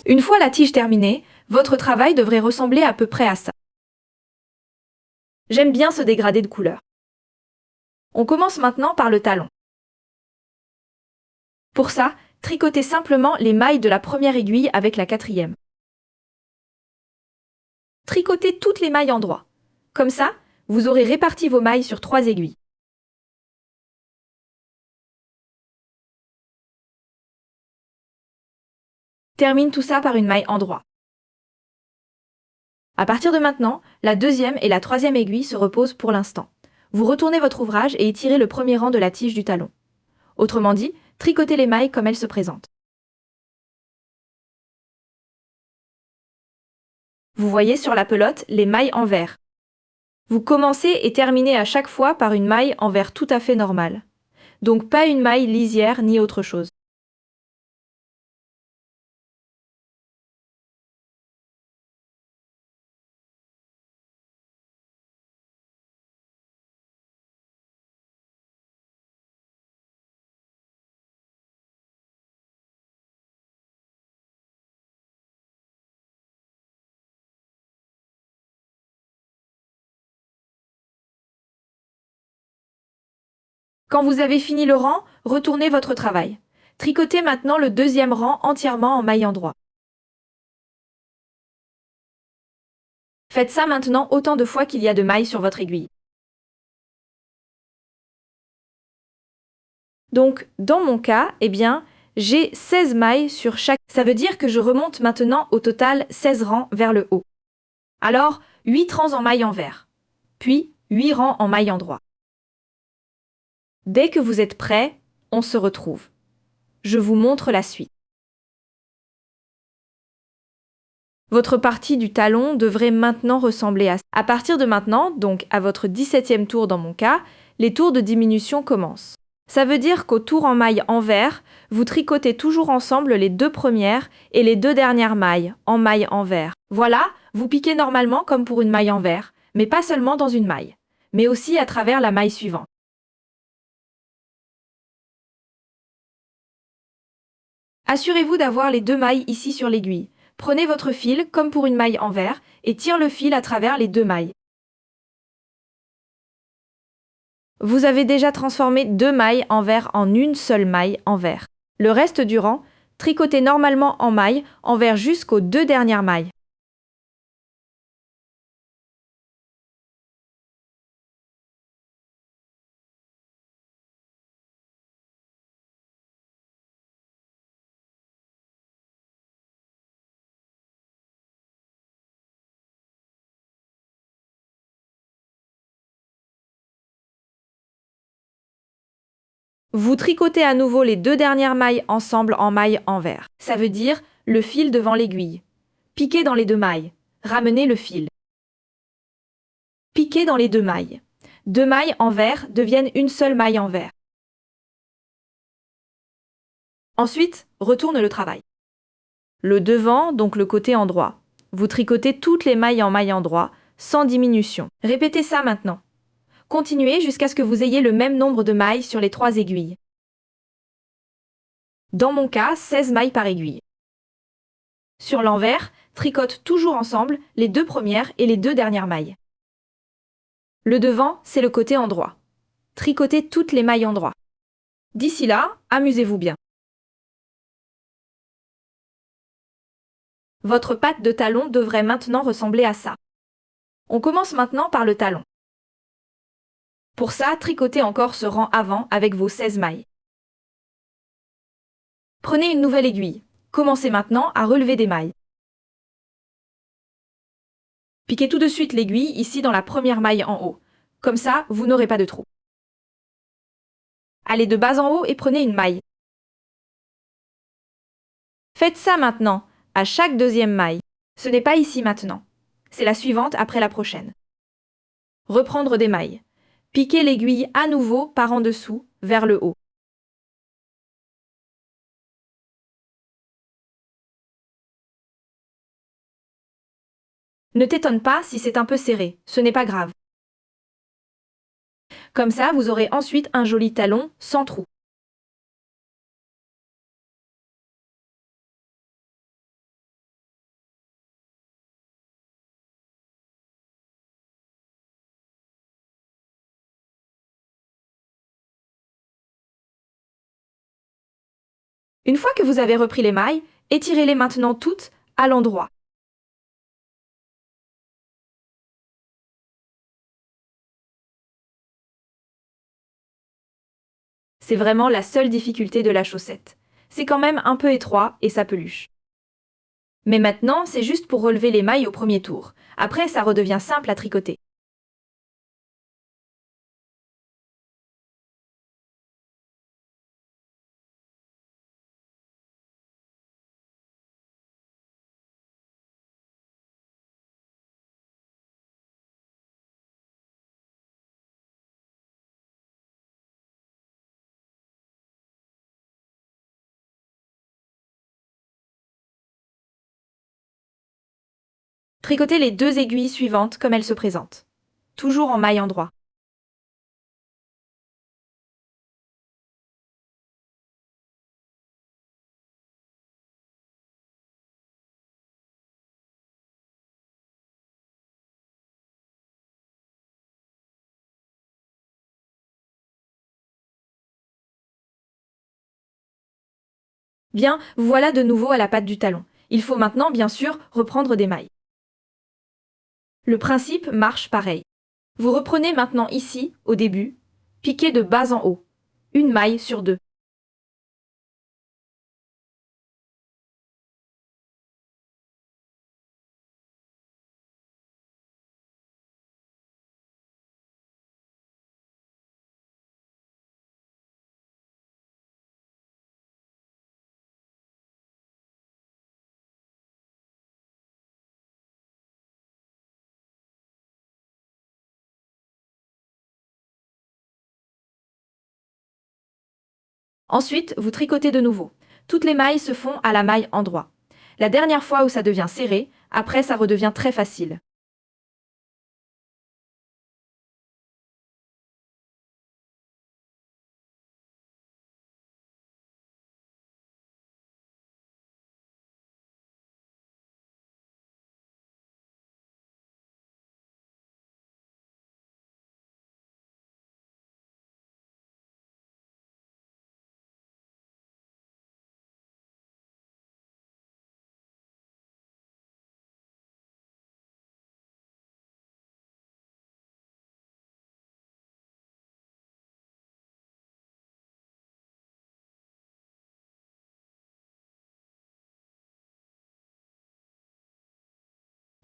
Une fois la tige terminée, votre travail devrait ressembler à peu près à ça. J'aime bien ce dégradé de couleur. On commence maintenant par le talon. Pour ça, tricotez simplement les mailles de la première aiguille avec la quatrième. Tricotez toutes les mailles en droit. Comme ça, vous aurez réparti vos mailles sur 3 aiguilles. Termine tout ça par une maille en droit. À partir de maintenant, la deuxième et la troisième aiguille se reposent pour l'instant. Vous retournez votre ouvrage et étirez le premier rang de la tige du talon. Autrement dit, tricotez les mailles comme elles se présentent. Vous voyez sur la pelote les mailles en vert. Vous commencez et terminez à chaque fois par une maille en vert tout à fait normale. Donc pas une maille lisière ni autre chose. Quand vous avez fini le rang, retournez votre travail. Tricotez maintenant le deuxième rang entièrement en maille en droit. Faites ça maintenant autant de fois qu'il y a de mailles sur votre aiguille. Donc, dans mon cas, j'ai 16 mailles sur chaque. Ça veut dire que je remonte maintenant au total 16 rangs vers le haut. Alors, 8 rangs en maille en vert, puis 8 rangs en maille en droit. Dès que vous êtes prêts, on se retrouve. Je vous montre la suite. Votre partie du talon devrait maintenant ressembler à ça. À partir de maintenant, donc à votre 17e tour dans mon cas, les tours de diminution commencent. Ça veut dire qu'au tour en maille en vert, vous tricotez toujours ensemble les 2 premières et les 2 dernières mailles en maille en vert. Voilà, vous piquez normalement comme pour une maille en vert, mais pas seulement dans une maille, mais aussi à travers la maille suivante. Assurez-vous d'avoir les 2 mailles ici sur l'aiguille. Prenez votre fil comme pour une maille en vert et tire le fil à travers les 2 mailles. Vous avez déjà transformé 2 mailles en vert en une seule maille en vert. Le reste du rang, tricotez normalement en maille en vert jusqu'aux 2 dernières mailles. Vous tricotez à nouveau les 2 dernières mailles ensemble en maille en vert. Ça veut dire le fil devant l'aiguille. Piquez dans les 2 mailles. Ramenez le fil. Piquez dans les 2 mailles. 2 mailles en vert deviennent une seule maille en vert. Ensuite, retourne le travail. Le devant, donc le côté en droit. Vous tricotez toutes les mailles en droit, sans diminution. Répétez ça maintenant. Continuez jusqu'à ce que vous ayez le même nombre de mailles sur les 3 aiguilles. Dans mon cas, 16 mailles par aiguille. Sur l'envers, tricote toujours ensemble les 2 premières et les 2 dernières mailles. Le devant, c'est le côté en droit. Tricotez toutes les mailles en droit. D'ici là, amusez-vous bien. Votre patte de talon devrait maintenant ressembler à ça. On commence maintenant par le talon. Pour ça, tricotez encore ce rang avant avec vos 16 mailles. Prenez une nouvelle aiguille. Commencez maintenant à relever des mailles. Piquez tout de suite l'aiguille ici dans la première maille en haut. Comme ça, vous n'aurez pas de trou. Allez de bas en haut et prenez une maille. Faites ça maintenant, à chaque deuxième maille. Ce n'est pas ici maintenant. C'est la suivante après la prochaine. Reprendre des mailles. Piquez l'aiguille à nouveau par en dessous, vers le haut. Ne t'étonne pas si c'est un peu serré, ce n'est pas grave. Comme ça, vous aurez ensuite un joli talon sans trou. Une fois que vous avez repris les mailles, étirez-les maintenant toutes à l'endroit. C'est vraiment la seule difficulté de la chaussette. C'est quand même un peu étroit et ça peluche. Mais maintenant, c'est juste pour relever les mailles au premier tour. Après, ça redevient simple à tricoter. Tricotez les deux aiguilles suivantes comme elles se présentent. Toujours en maille endroit. Bien, voilà de nouveau à la patte du talon. Il faut maintenant, bien sûr, reprendre des mailles. Le principe marche pareil. Vous reprenez maintenant ici, au début, piquez de bas en haut. Une maille sur deux. Ensuite, vous tricotez de nouveau. Toutes les mailles se font à la maille endroit. La dernière fois où ça devient serré, après ça redevient très facile.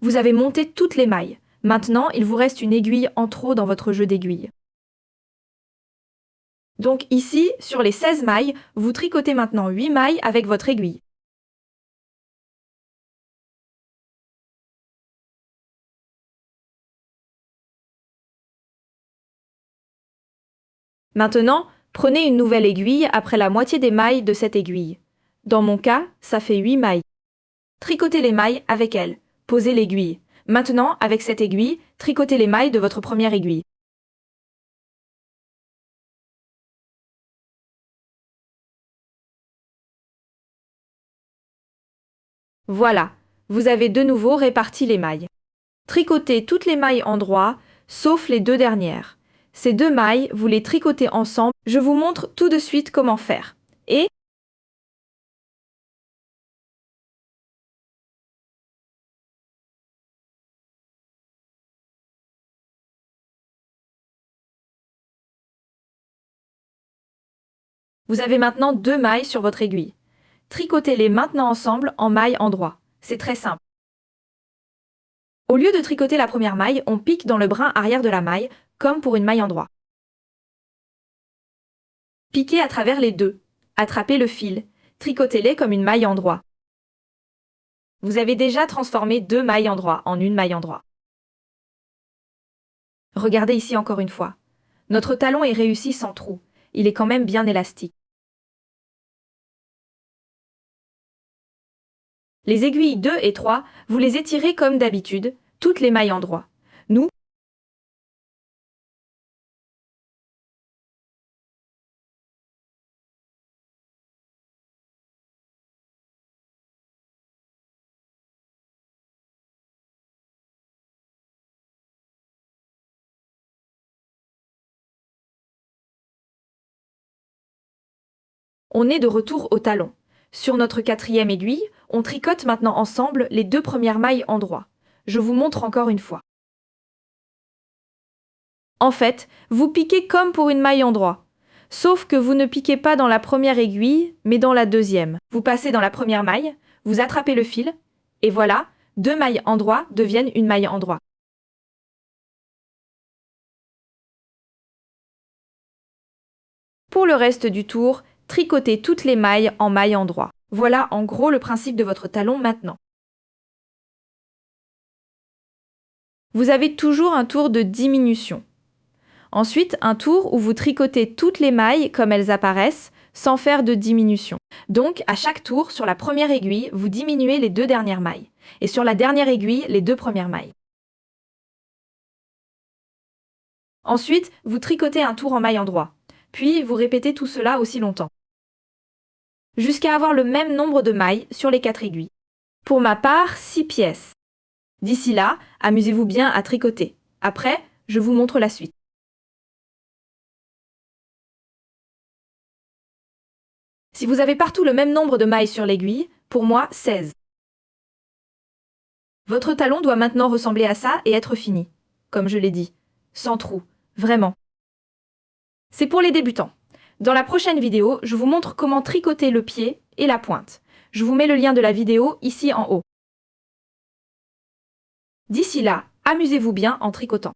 Vous avez monté toutes les mailles. Maintenant, il vous reste une aiguille en trop dans votre jeu d'aiguilles. Donc ici, sur les 16 mailles, vous tricotez maintenant 8 mailles avec votre aiguille. Maintenant, prenez une nouvelle aiguille après la moitié des mailles de cette aiguille. Dans mon cas, ça fait 8 mailles. Tricotez les mailles avec elle. Posez l'aiguille. Maintenant, avec cette aiguille, tricotez les mailles de votre première aiguille. Voilà, vous avez de nouveau réparti les mailles. Tricotez toutes les mailles en droit, sauf les deux dernières. Ces deux mailles, vous les tricotez ensemble. Je vous montre tout de suite comment faire. Et vous avez maintenant deux mailles sur votre aiguille. Tricotez-les maintenant ensemble en mailles en droit. C'est très simple. Au lieu de tricoter la première maille, on pique dans le brin arrière de la maille, comme pour une maille en droit. Piquez à travers les deux. Attrapez le fil. Tricotez-les comme une maille en droit. Vous avez déjà transformé deux mailles en droit en une maille en droit. Regardez ici encore une fois. Notre talon est réussi sans trou. Il est quand même bien élastique. Les aiguilles 2 et 3, vous les étirez comme d'habitude, toutes les mailles en droit. Nous, on est de retour au talon. Sur notre 4e aiguille, on tricote maintenant ensemble les 2 premières mailles endroit. Je vous montre encore une fois. En fait, vous piquez comme pour une maille endroit. Sauf que vous ne piquez pas dans la première aiguille, mais dans la deuxième. Vous passez dans la première maille, vous attrapez le fil, et voilà, 2 mailles endroit deviennent une maille endroit. Pour le reste du tour, tricotez toutes les mailles en maille endroit. Voilà en gros le principe de votre talon maintenant. Vous avez toujours un tour de diminution. Ensuite, un tour où vous tricotez toutes les mailles comme elles apparaissent, sans faire de diminution. Donc, à chaque tour, sur la première aiguille, vous diminuez les 2 dernières mailles. Et sur la dernière aiguille, les 2 premières mailles. Ensuite, vous tricotez un tour en maille endroit. Puis, vous répétez tout cela aussi longtemps. Jusqu'à avoir le même nombre de mailles sur les 4 aiguilles. Pour ma part, 6 pièces. D'ici là, amusez-vous bien à tricoter. Après, je vous montre la suite. Si vous avez partout le même nombre de mailles sur l'aiguille, pour moi, 16. Votre talon doit maintenant ressembler à ça et être fini. Comme je l'ai dit. Sans trou. Vraiment. C'est pour les débutants. Dans la prochaine vidéo, je vous montre comment tricoter le pied et la pointe. Je vous mets le lien de la vidéo ici en haut. D'ici là, amusez-vous bien en tricotant.